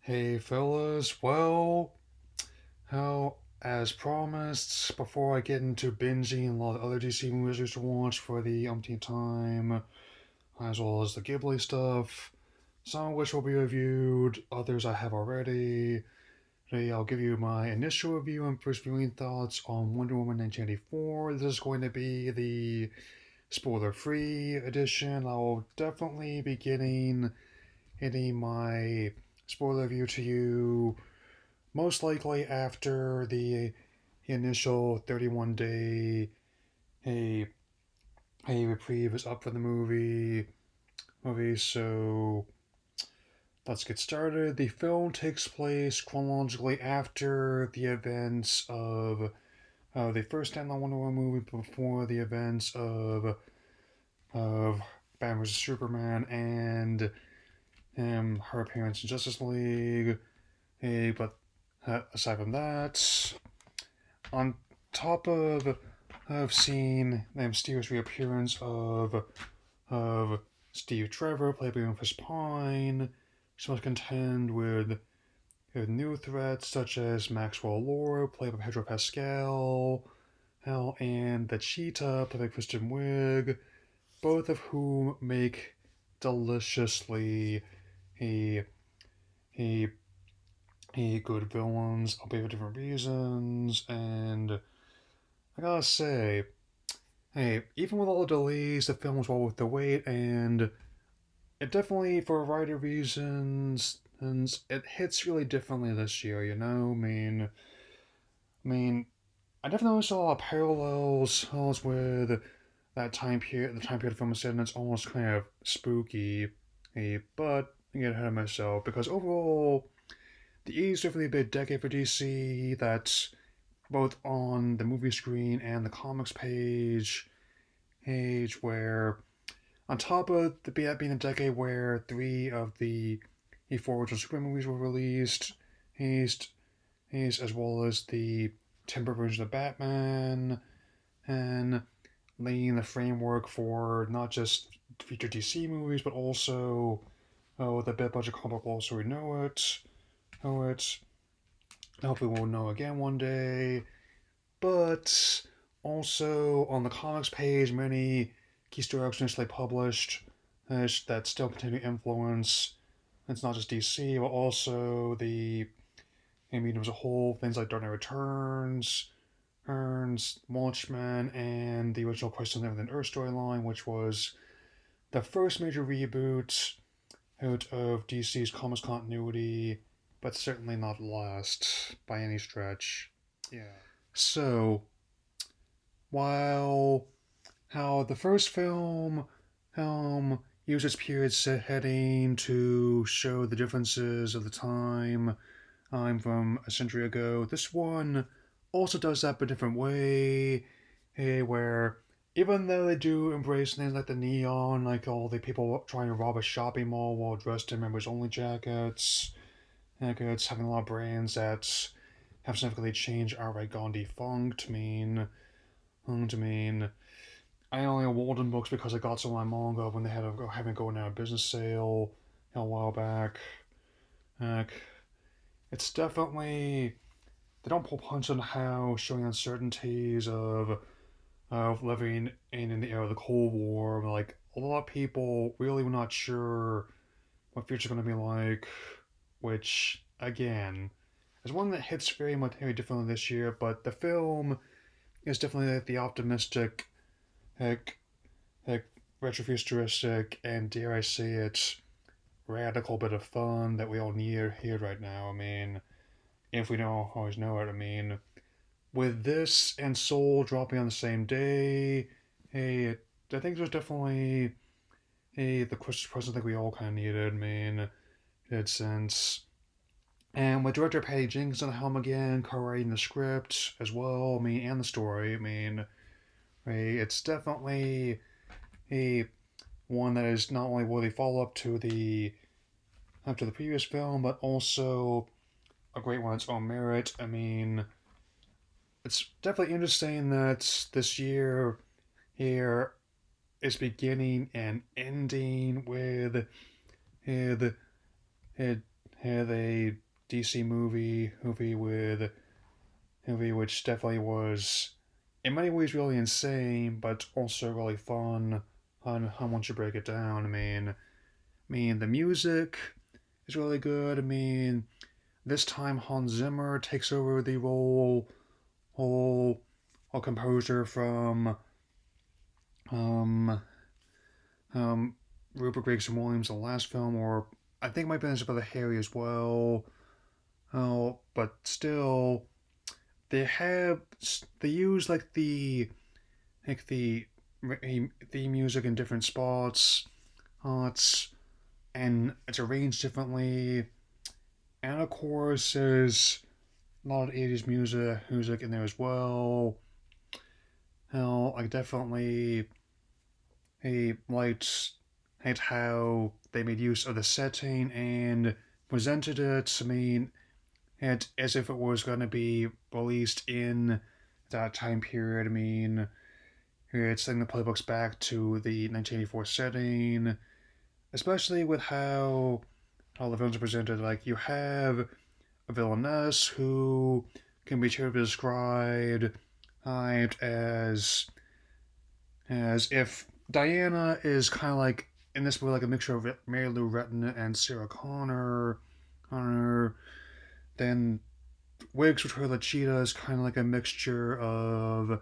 Hey fellas, well, how as promised, before I get into binging a lot of other DC movies I used to watch for the umpteenth time, as well as the Ghibli stuff, some of which will be reviewed, others I have already. Today I'll give you my initial review and first viewing thoughts on Wonder Woman 1984. This is going to be the spoiler-free edition. I will definitely be getting my spoiler review to you most likely after the initial 31-day a a reprieve is up for the movie. So let's get started. The film takes place chronologically after the events of the first standalone Wonder Woman movie, before the events of Batman vs Superman and her appearance in Justice League. But aside from that, on top of seeing the mysterious reappearance of Steve Trevor, played by Rufus Pine, she must contend with new threats such as Maxwell Lord, played by Pedro Pascal, and the Cheetah, played by Kristen Wiig, both of whom make deliciously a a good villains, albeit for different reasons. And I gotta say, hey, even with all the delays, the film was well worth the wait, and it definitely, for a variety of reasons, and it hits really differently this year. I mean, I definitely noticed a lot of parallels with that time period. The time period the film was set in. It's almost kind of spooky, but I get ahead of myself because overall, the 80s definitely a big decade for DC. That's both on the movie screen and the comics page where on top of that being a decade where three of the four original Superman movies were released, as well as the temper version of Batman, and laying the framework for not just future DC movies, but also the big budget comic book, so we know it. Hopefully, we'll know again one day. But also on the comics page, many key story arcs initially published that still continue to influence. It's not just DC, but also the medium as a whole. Things like Dark Knight Returns, Watchmen, and the original Crisis on Infinite Earth storyline, which was the first major reboot out of DC's comics continuity, but certainly not last by any stretch. Yeah. So, while how the first film used its period setting to show the differences of the time from a century ago, this one also does that but a different way, where even though they do embrace things like the neon, like all the people trying to rob a shopping mall while dressed in members only jackets, having a lot of brands that have significantly changed outright gone defunct to mean I only own Walden books because I got some of my manga when they had having going out of business sale a while back. Like, it's definitely they don't pull punch on how showing uncertainties of living in the era of the Cold War. Like, a lot of people really were not sure what future's going to be like, which again is one that hits very differently this year. But the film is definitely the optimistic, like, like retrofuturistic, and dare I say it, radical bit of fun that we all need here right now. I mean, if we don't always know it, I mean, with this and Soul dropping on the same day, hey, I think there's definitely the Christmas present that we all kind of needed. I mean, in sense. And with director Patty Jenkins on the helm again, co-writing the script as well, I mean, and the story, I mean, it's definitely a one that is not only worthy follow up to the previous film, but also a great one on its own merit. I mean, it's definitely interesting that this year here is beginning and ending with with had a DC movie which definitely was in many ways really insane, but also really fun on how once you break it down. I mean the music is really good. This time Hans Zimmer takes over the whole a composer from um um Rupert Gregson Williams, the last film, or I think it might be for the Harry as well. Oh, but still, they have they use like the music in different spots, it's and it's arranged differently, and of course there's a lot of 80s music in there as well. Hell, I definitely liked how they made use of the setting and presented it. And as if it was going to be released in that time period. It's setting the playbooks back to the 1984 setting, especially with how the villains are presented. Like you have a villainess who can be charitably described as if Diana is kind of like in this movie like a mixture of Mary Lou Retton and Sarah Connor. Then Wigs with her Cheetah is kind of like a mixture of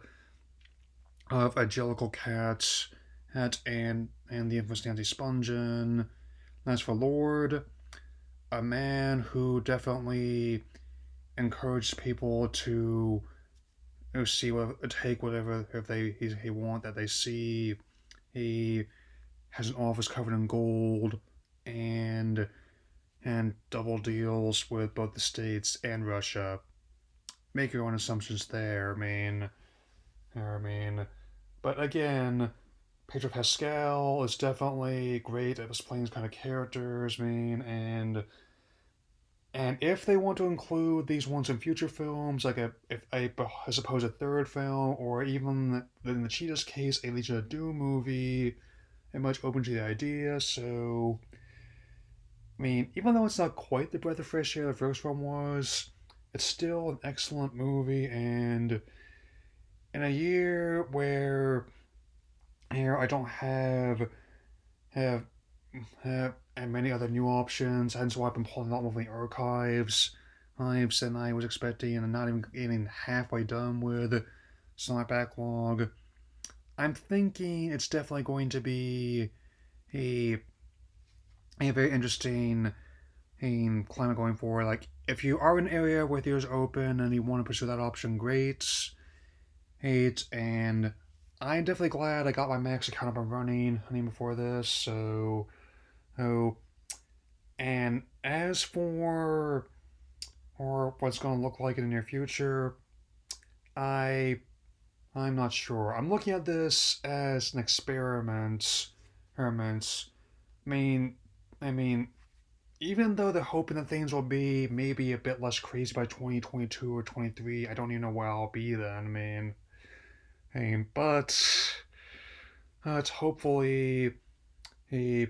a Jellicle Cat and the infamous Nancy Spungen. As for Lord, a man who definitely encouraged people to see what take whatever if he want that they see. He has an office covered in gold and double deals with both the States and Russia. Make your own assumptions there. But again, Pedro Pascal is definitely great at playing these kind of characters. And if they want to include these ones in future films, like I suppose a third film, or even in the Cheetah's case, a Legion of Doom movie, I'm much open to the idea. So, even though it's not quite the breath of fresh air the first one was, it's still an excellent movie. And in a year where here I don't have and many other new options, and so I've been pulling a lot more from the archives than I was expecting, and not even getting halfway done with some of my backlog. I'm thinking it's definitely going to be a a very interesting climate going forward. Like, if you are in an area where theaters open and you want to pursue that option, great. And I'm definitely glad I got my Max account up and running before this. So, and as for or what's going to look like in the near future, I I'm not sure. I'm looking at this as an experiment. Experiments. I mean, I mean, even though they're hoping that things will be maybe a bit less crazy by 2022 or 23, I don't even know where I'll be then. But it's hopefully a.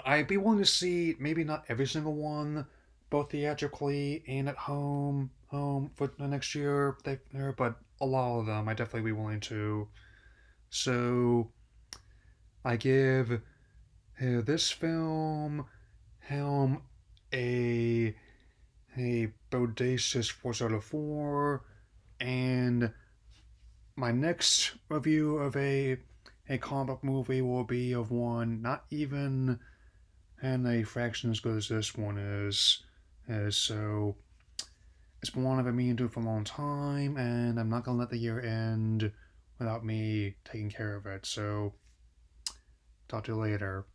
I'd be willing to see maybe not every single one, both theatrically and at home for the next year, but a lot of them I definitely be willing to. So I give this film Helm a bodacious 4/4, and my next review of a comic book movie will be of one not even and a fraction as good as this one is. So it's been one I've been meaning to do for a long time, and I'm not gonna let the year end without me taking care of it. So talk to you later.